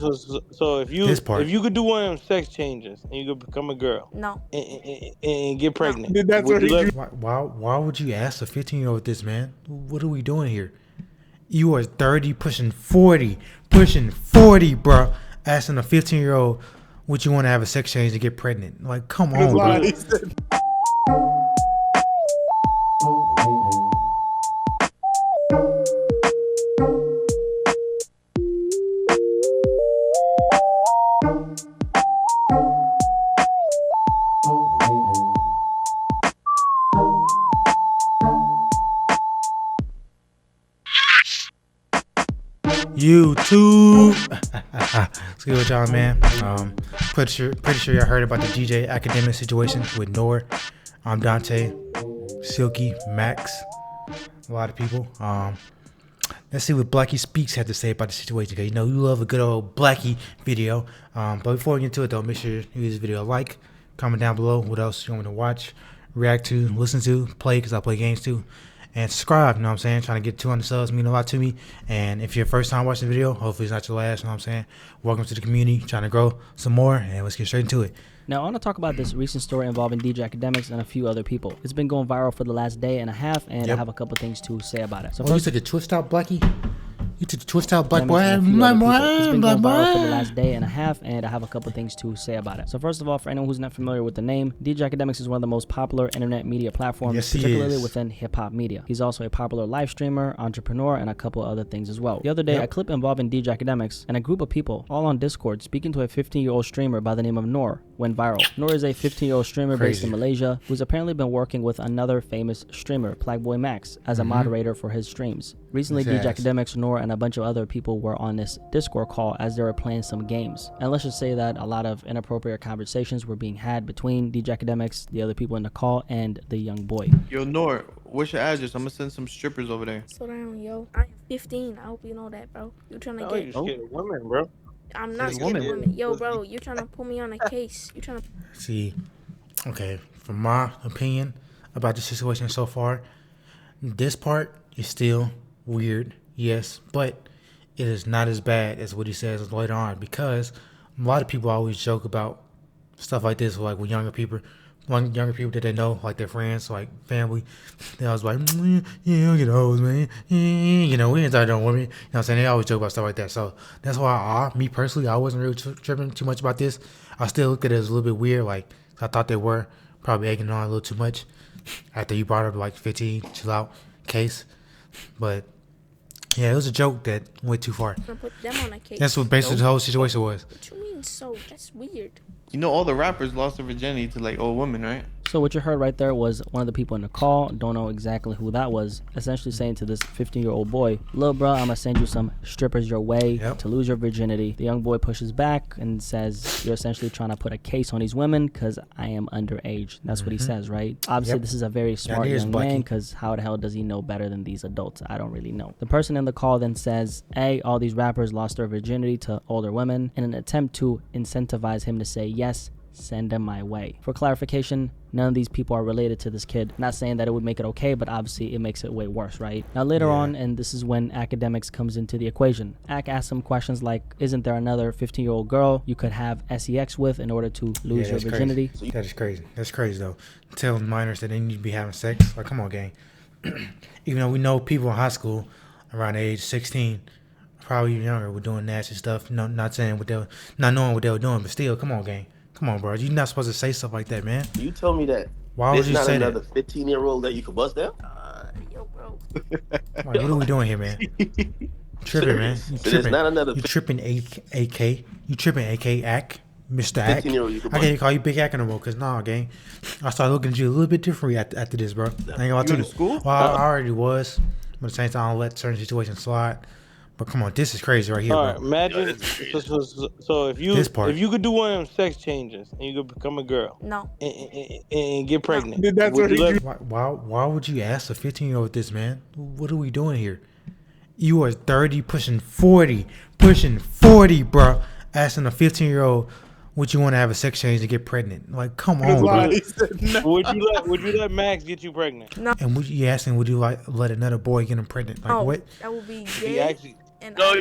So if you could do one of them sex changes and you could become a girl, No. and get pregnant, That's what he do. Why would you ask a 15-year-old this, man? What are we doing here? You are 30, pushing 40, bro. Asking a 15-year-old would you want to have a sex change to get pregnant? Like, come on, bro. YouTube. What's good with y'all, man? Pretty sure y'all heard about the DJ Akademiks situation with Nor. I'm Dante, Silky, Max, a lot of people. Let's see what BlackySpeakz had to say about the situation. Cause you know you love a good old Blackie video. But before we get into it though, make sure you give this video a like, comment down below what else you want me to watch, react to, listen to, play, because I play games too. And subscribe, you know what I'm saying? Trying to get 200 subs mean a lot to me. And if you're first time watching the video, hopefully it's not your last, you know what I'm saying? Welcome to the community, trying to grow some more, and let's get straight into it. Now, I want to talk about this recent story involving DJ Akademiks and a few other people. It's been going viral for the last day and a half, and I have a couple things to say about it. So first, you took the twist out, Blackie? You took the twist out, Black boy? It's been going viral for the last day and a half, and I have a couple things to say about it. So first of all, for anyone who's not familiar with the name, DJ Akademiks is one of the most popular internet media platforms, particularly within hip-hop media. He's also a popular live streamer, entrepreneur, and a couple other things as well. The other day, a clip involving DJ Akademiks and a group of people, all on Discord, speaking to a 15-year-old streamer by the name of Nor, went viral. Nor is a 15-year-old streamer based in Malaysia who's apparently been working with another famous streamer, Plagueboy Max, as a moderator for his streams. Recently, DJ Akademiks, Nor, and a bunch of other people were on this Discord call as they were playing some games. And let's just say that a lot of inappropriate conversations were being had between DJ Akademiks, the other people in the call, and the young boy. Yo, Nor, what's your address? I'm gonna send some strippers over there. Slow down, yo. I'm 15. I hope you know that, bro. You trying to get... you scared of women, bro. I'm not scared of women. Yo, bro, you trying to put me on a case. You trying to... See, okay, from my opinion about the situation so far, this part is still weird, yes, but it is not as bad as what he says later on, because a lot of people always joke about stuff like this, like with younger people that they know, like their friends, like family. They always like, yeah, get hoes, man. You know, we ain't talking about women. You know what I'm saying? They always joke about stuff like that. So that's why me personally, I wasn't really tripping too much about this. I still looked at it as a little bit weird. Like, I thought they were probably egging on a little too much after you brought up like 15, chill out case. But yeah, it was a joke that went too far. Put them on a case. That's what basically the whole situation was. What you mean so? That's weird. You know all the rappers lost their virginity to like old women, right? So what you heard right there was one of the people in the call, don't know exactly who that was, essentially saying to this 15-year-old boy, "Lil bro, I'm gonna send you some strippers your way to lose your virginity." The young boy pushes back and says, "You're essentially trying to put a case on these women because I am underage." That's what he says, right? Obviously, this is a very smart young man, because how the hell does he know better than these adults? I don't really know. The person in the call then says, "Hey, all these rappers lost their virginity to older women," in an attempt to incentivize him to say, "Yes, send them my way." For clarification, none of these people are related to this kid. Not saying that it would make it okay, but obviously it makes it way worse, right? Now later on, and this is when Akademiks comes into the equation, Ak asks him questions like, isn't there another 15-year-old girl you could have sex with in order to lose your virginity? Crazy. That is crazy. That's crazy though. Telling minors that they need to be having sex. Like, come on, gang. Even though we know people in high school around age 16, probably even younger, were doing nasty stuff. No, not saying not knowing what they were doing, but still, come on, gang. Come on, bro. You're not supposed to say stuff like that, man. You tell me that. Why would you say that? There's not another 15-year-old that you could bust down? Yo, bro. Like, what are we doing here, man? Tripping, man. You tripping. Not another you tripping, AK. You tripping, AK, Ak. Mr. Ak. 15-year-old you could I can't call you Big Ak no more, because, nah, gang. I started looking at you a little bit differently after this, bro. I ain't gonna lie to you. School? Well, I already was. But at the same time, I don't let certain situations slide. But come on, this is crazy right here, All right, bro. imagine. So if you could do one of them sex changes and you could become a girl, No. and get pregnant, That's what he do. Why would you ask a 15-year-old this, man? What are we doing here? You are 30, pushing 40, bro. Asking a 15-year-old would you want to have a sex change to get pregnant? Like, come on, bro. Would you let Max get you pregnant? No. And you asking, would you like let another boy get him pregnant? Like, what? That would be He gay. And No,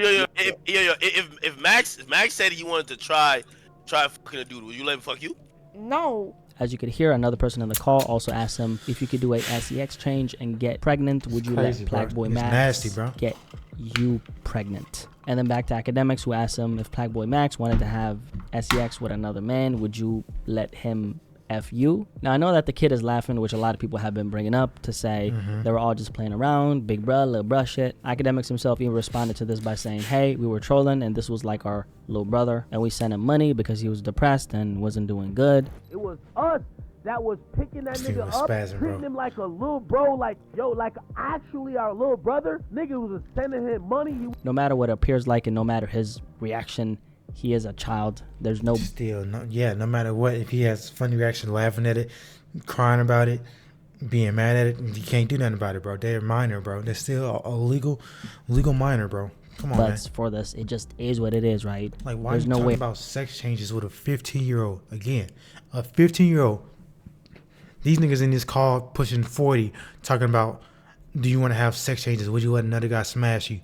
if Max said he wanted to try fucking a dude, would you let him fuck you? no. As you could hear, another person in the call also asked him if you could do a SEX change and get pregnant, would you Crazy, let Black Boy It's Max nasty, bro. get you pregnant? And then back to Akademiks, who asked him if Black Boy Max wanted to have SEX with another man, would you let him F you? Now, I know that the kid is laughing, which a lot of people have been bringing up to say they were all just playing around, big bruh, little bruh shit. Akademiks himself even responded to this by saying, hey, we were trolling and this was like our little brother and we sent him money because he was depressed and wasn't doing good. It was us that was picking that This nigga nigga was up, spazzing, bro. treating him like a little bro, like, yo, like actually our little brother. Nigga was sending him money. No matter what it appears like and no matter his reaction, he is a child. There's no Still, no matter what, if he has funny reaction, laughing at it, crying about it, being mad at it, you can't do nothing about it, bro. They're minor, bro. They're still a legal minor, bro. Come on, man. buts for this. It just is what it is, right? Like, why There's are you no talking way. about sex changes with a 15-year-old? Again, a 15-year-old. These niggas in this call pushing 40 talking about, do you want to have sex changes? Would you let another guy smash you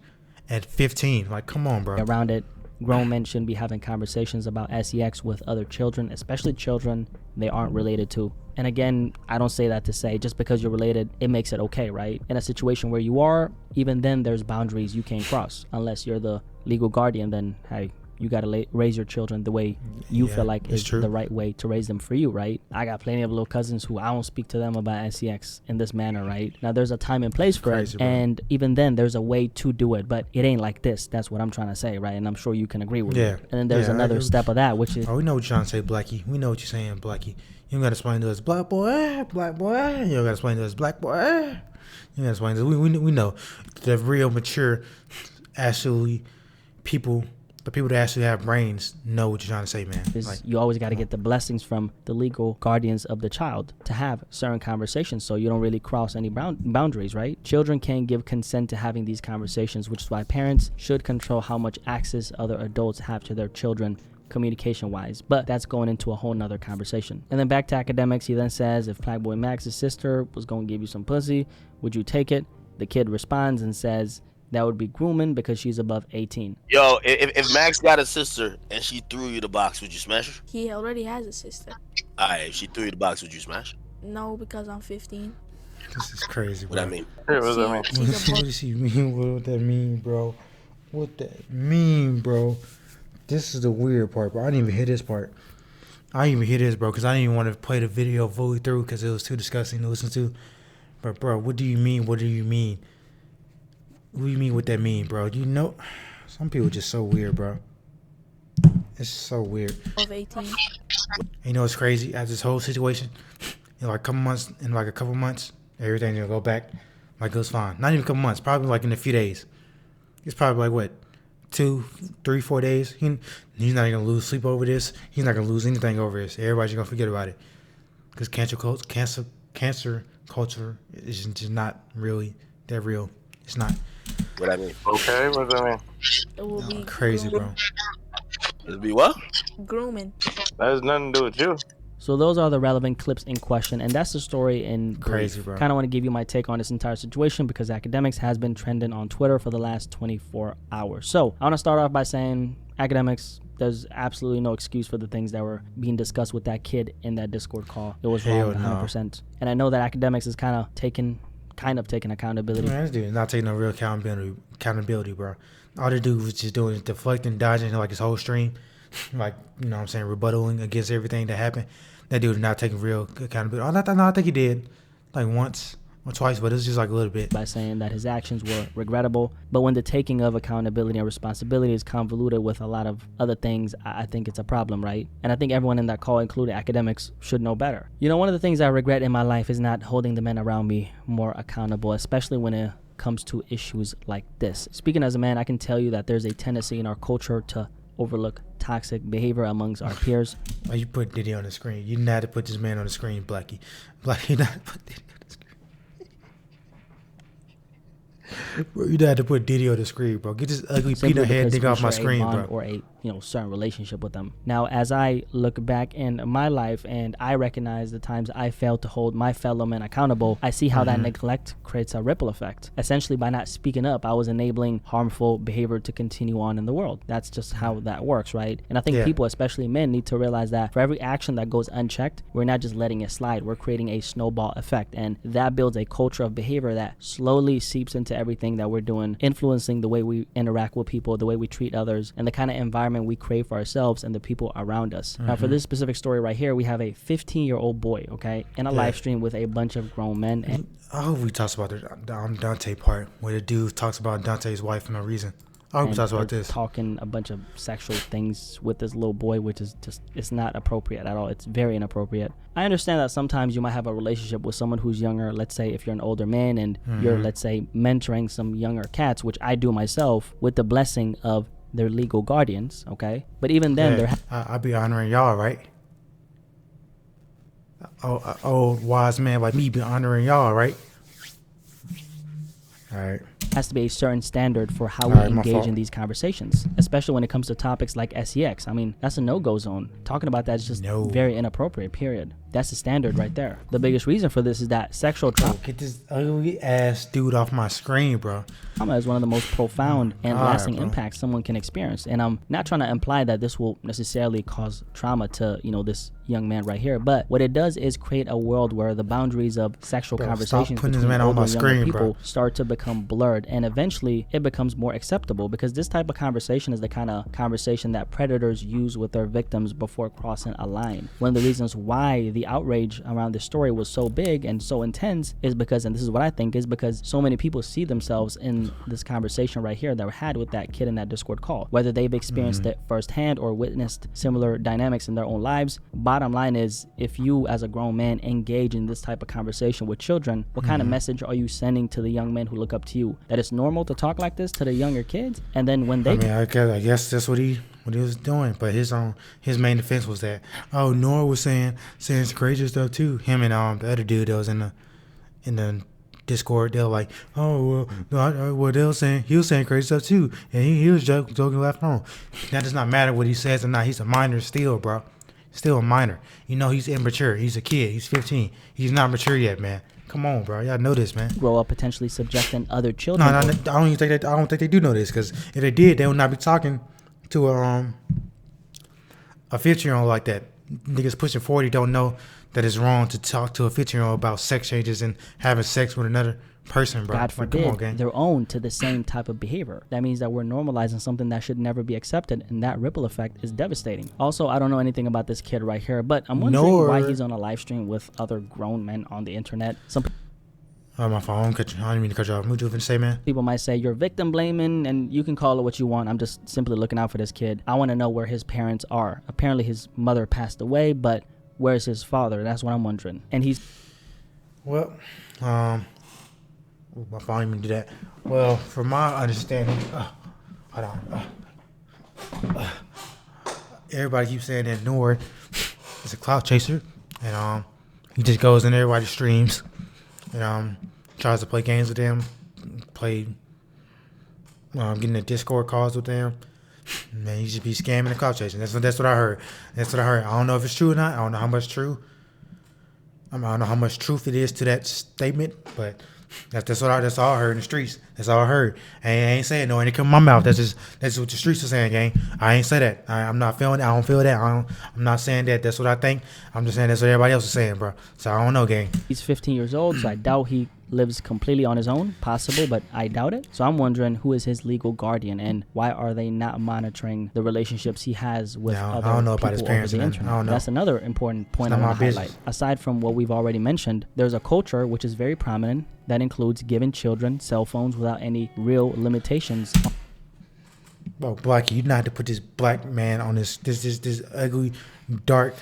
at 15? Like, come on, bro. Around it, grown men shouldn't be having conversations about SEX with other children, especially children they aren't related to. And again, I don't say that to say just because you're related, it makes it okay, right? In a situation where you are, even then there's boundaries you can't cross. Unless you're the legal guardian, then hey, you gotta raise your children the way you feel like is true. the right way to raise them for you, right? I got plenty of little cousins who I don't speak to them about SEX in this manner, right? Now there's a time and place for Crazy, it, bro. and even then there's a way to do it, but it ain't like this. That's what I'm trying to say, right? And I'm sure you can agree with me. Yeah. And then there's Yeah, another step of that, which is Oh, we know what you're trying to say, Blackie. We know what you're saying, Blackie. You don't got to explain to us, black boy, black boy. You don't got to explain to us, black boy. You got to explain to us. We know the real mature, actually, the people that actually have brains know what you're trying to say, man. Like, you always got to get the blessings from the legal guardians of the child to have certain conversations so you don't really cross any boundaries, right? Children can't give consent to having these conversations, which is why parents should control how much access other adults have to their children communication wise, but that's going into a whole nother conversation. And then back to Akademiks, he then says, if Black Boy Max's sister was going to give you some pussy, would you take it? The kid responds and says that would be grooming because she's above 18. Yo, if Max got a sister and she threw you the box, would you smash her? He already has a sister. Alright, if she threw you the box, would you smash her? No, because I'm 15. this is crazy, What bro. I mean? What does that mean? She's a What book. does he mean? What that mean, bro? What that mean, bro? This is the weird part, bro. I didn't even hear this part. I didn't even hear this, bro, because I didn't even want to play the video fully through because it was too disgusting to listen to. But, bro, what do you mean? What do you mean? What do you mean what that mean, bro? You know, some people just so weird, bro. It's so weird. Of 18. You know what's crazy? After this whole situation, in like a couple months, everything's gonna go back like it was fine. Not even a couple months, probably like in a few days. It's probably like what, 2, 3, 4 days. He's not gonna lose sleep over this. He's not gonna lose anything over this. Everybody's gonna forget about it because cancer culture is just not really that real. It's not. What I mean? Okay, what does that mean? It will be Crazy, bro. It'll be what? grooming. That has nothing to do with you. So those are the relevant clips in question, and that's the story in brief. Crazy, bro. Kind of want to give you my take on this entire situation because Akademiks has been trending on Twitter for the last 24 hours. So I want to start off by saying, Akademiks, there's absolutely no excuse for the things that were being discussed with that kid in that Discord call. It was Hell wrong, no. 100%. And I know that Akademiks is kind of taking accountability. Man, this dude is not taking no real accountability, bro. All the dude was just doing is deflecting, dodging like his whole stream. Like, you know what I'm saying, rebuttaling against everything that happened. That dude is not taking real accountability. I think he did like once or twice, but it's just like a little bit. By saying that his actions were regrettable. But when the taking of accountability and responsibility is convoluted with a lot of other things, I think it's a problem, right? And I think everyone in that call, including Akademiks, should know better. You know, one of the things I regret in my life is not holding the men around me more accountable, especially when it comes to issues like this. Speaking as a man, I can tell you that there's a tendency in our culture to overlook toxic behavior amongst our peers. Why you put Diddy on the screen? You didn't have to put this man on the screen, Blackie. Blackie, not put Diddy on the screen. Bro, you didn't have to put Diddy on the screen, bro. Get this ugly Simply peanut head because nigga off we my share a screen, bond bro. or a certain relationship with them. Now, as I look back in my life and I recognize the times I failed to hold my fellow men accountable, I see how that neglect creates a ripple effect. Essentially, by not speaking up, I was enabling harmful behavior to continue on in the world. That's just how that works, right? And I think people, especially men, need to realize that for every action that goes unchecked, we're not just letting it slide. We're creating a snowball effect, and that builds a culture of behavior that slowly seeps into everything that we're doing, influencing the way we interact with people, the way we treat others, and the kind of environment we crave for ourselves and the people around us. Now, for this specific story right here, we have a 15-year-old boy, okay, in a live stream with a bunch of grown men. And I hope we talks about the Dante part where the dude talks about Dante's wife for no reason. I hope we talks about this. Talking a bunch of sexual things with this little boy, which is just, it's not appropriate at all. It's very inappropriate. I understand that sometimes you might have a relationship with someone who's younger. Let's say if you're an older man and you're, let's say, mentoring some younger cats, which I do myself, with the blessing of their legal guardians, okay? But even then, I'll be honoring y'all, right? Old wise man like me be honoring y'all, right? All right. Has to be a certain standard for how we engage in these conversations, especially when it comes to topics like sex. I mean, that's a no-go zone. Talking about that is just very inappropriate, period. That's the standard right there. The biggest reason for this is that sexual trauma. Get this ugly ass dude off my screen, bro. Trauma is one of the most profound and lasting impacts someone can experience. And I'm not trying to imply that this will necessarily cause trauma to, this young man right here. But what it does is create a world where the boundaries of sexual conversations between older and younger people start to become blurred. And eventually it becomes more acceptable, because this type of conversation is the kind of conversation that predators use with their victims before crossing a line. One of the reasons why the outrage around this story was so big and so intense is because, and this is what I think, is because so many people see themselves in this conversation right here that we had with that kid in that Discord call, whether they've experienced it firsthand or witnessed similar dynamics in their own lives. Bottom line is, if you as a grown man engage in this type of conversation with children, what kind of message are you sending to the young men who look up to you, that it's normal to talk like this to the younger kids? And then when they I guess that's what he was doing, but his main defense was that Nora was saying some crazy stuff too. Him and the other dude that was in the Discord, they were like, well, they were saying he was saying crazy stuff too, and he was joking left on. That does not matter what he says or not. He's a minor still, bro. Still a minor. He's immature. He's a kid. He's 15. He's not mature yet, man. Come on, bro. Y'all know this, man. Grow up potentially subjecting other children. No, I don't think they do know this, because if they did, they would not be talking to a 15-year-old like that. Niggas pushing 40 don't know that it's wrong to talk to a 15-year-old about sex changes and having sex with another person, bro. God forbid, come on, gang. they're own to the same type of behavior. That means that we're normalizing something that should never be accepted, and that ripple effect is devastating. Also, I don't know anything about this kid right here, but I'm wondering why he's on a live stream with other grown men on the internet. My phone. I didn't mean to cut you off. What you finna say, man? People might say you're victim blaming, and you can call it what you want. I'm just simply looking out for this kid. I want to know where his parents are. Apparently his mother passed away, but where's his father? That's what I'm wondering. And he's... Well, my phone didn't even do that. Well, from my understanding... hold on. Everybody keeps saying that Nord is a clout chaser, and he just goes in everybody's streams and tries to play games with them, getting the Discord calls with them. Man, he should be scamming and clout chasing. That's what I heard. I don't know if it's true or not. I don't know how much true. I don't know how much truth it is to that statement, but that's all I heard in the streets. That's all I heard. I ain't saying no, and it come from my mouth. That's what the streets are saying, gang. I ain't say that. I'm not feeling it. I don't feel that. I'm not saying that. That's what I think. I'm just saying that's what everybody else is saying, bro. So I don't know, gang. He's 15 years old, so I doubt he lives completely on his own. Possible, but I doubt it. So I'm wondering, who is his legal guardian, and why are they not monitoring the relationships he has with other I don't know people about his parents, over the man. internet? I don't know. That's another important point I want to highlight. Aside from what we've already mentioned, there's a culture which is very prominent that includes giving children cell phones without any real limitations. Bro, Blacky, you not to put this black man on this ugly, dark,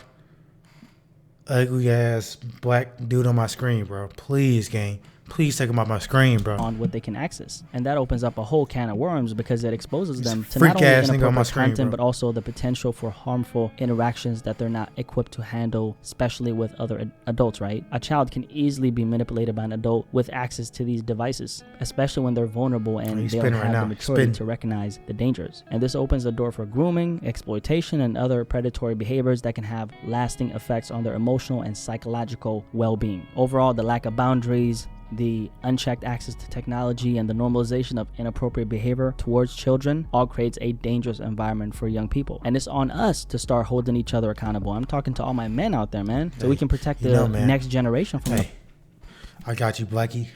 ugly ass black dude on my screen, bro. Please, gang. Please take them off my screen, bro. On what they can access, and that opens up a whole can of worms because it exposes them to freak not only ass nigga on my inappropriate screen, content, bro. but also the potential for harmful interactions that they're not equipped to handle, especially with other adults, right? A child can easily be manipulated by an adult with access to these devices, especially when they're vulnerable and they don't have the maturity to recognize the dangers. And this opens the door for grooming, exploitation, and other predatory behaviors that can have lasting effects on their emotional and psychological well-being. Overall, the lack of boundaries, the unchecked access to technology, and the normalization of inappropriate behavior towards children all creates a dangerous environment for young people. And it's on us to start holding each other accountable. I'm talking to all my men out there, man, so we can protect the next generation from them. I got you, Blackie.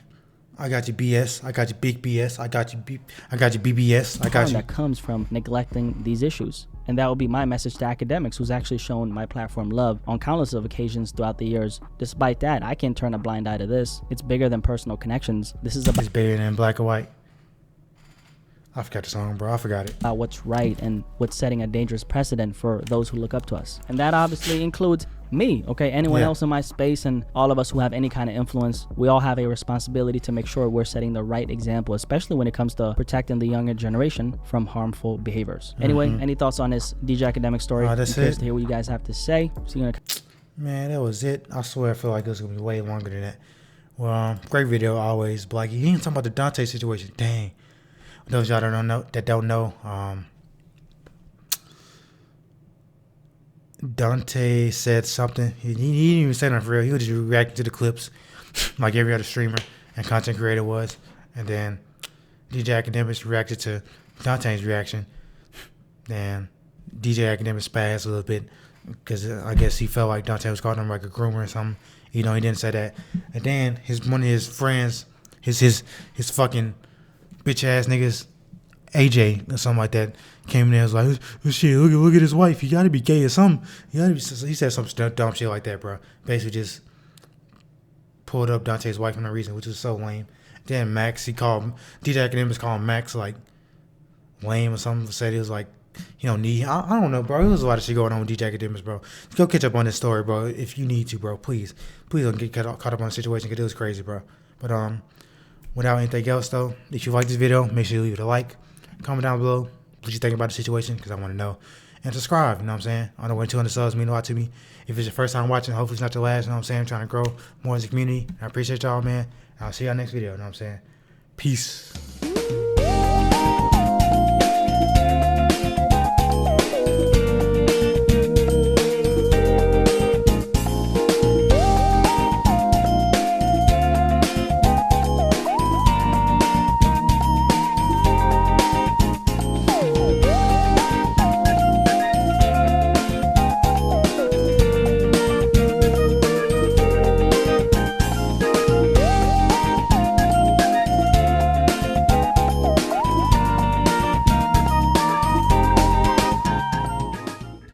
I got you, BS. I got you, big BS. I got you, BBS. I got you. That comes from neglecting these issues. And that will be my message to Akademiks, who's actually shown my platform love on countless of occasions throughout the years. Despite that, I can't turn a blind eye to this. It's bigger than personal connections. This is about... It's bigger than black and white. I forgot the song, bro. I forgot it. About what's right and what's setting a dangerous precedent for those who look up to us. And that obviously includes me, okay? Anyone else in my space, and all of us who have any kind of influence. We all have a responsibility to make sure we're setting the right example, especially when it comes to protecting the younger generation from harmful behaviors. Anyway, any thoughts on this DJ Akademiks story? That's I'm curious it. to hear what you guys have to say. See you in a... Man, that was it. I swear I feel like it was going to be way longer than that. Well, great video always, Blackie. You ain't talking about the Dante situation. Dang. Those y'all that don't know, Dante said something. He didn't even say nothing for real. He was just reacting to the clips like every other streamer and content creator was. And then DJ Akademiks reacted to Dante's reaction. Then DJ Akademiks spazzed a little bit because I guess he felt like Dante was calling him like a groomer or something. You know, he didn't say that. And then one of his friends, his fucking bitch ass niggas, AJ or something like that, came in there and was like, oh, shit, look at his wife. You gotta be gay or something. He said some dumb shit like that, bro. Basically just pulled up Dante's wife for no reason, which was so lame. Then Max, DJ Akademiks called Max like lame or something. Said he was like, you don't need. I don't know, bro. There was a lot of shit going on with DJ Akademiks, bro. Go catch up on this story, bro, if you need to, bro. Please don't get caught up on the situation because it was crazy, bro. But without anything else, though, if you like this video, make sure you leave it a like. Comment down below what you think about the situation because I want to know. And subscribe, you know what I'm saying? I know when 200 subs mean a lot to me. If it's your first time watching, hopefully it's not your last, you know what I'm saying? I'm trying to grow more as a community. I appreciate y'all, man. I'll see y'all next video, you know what I'm saying? Peace.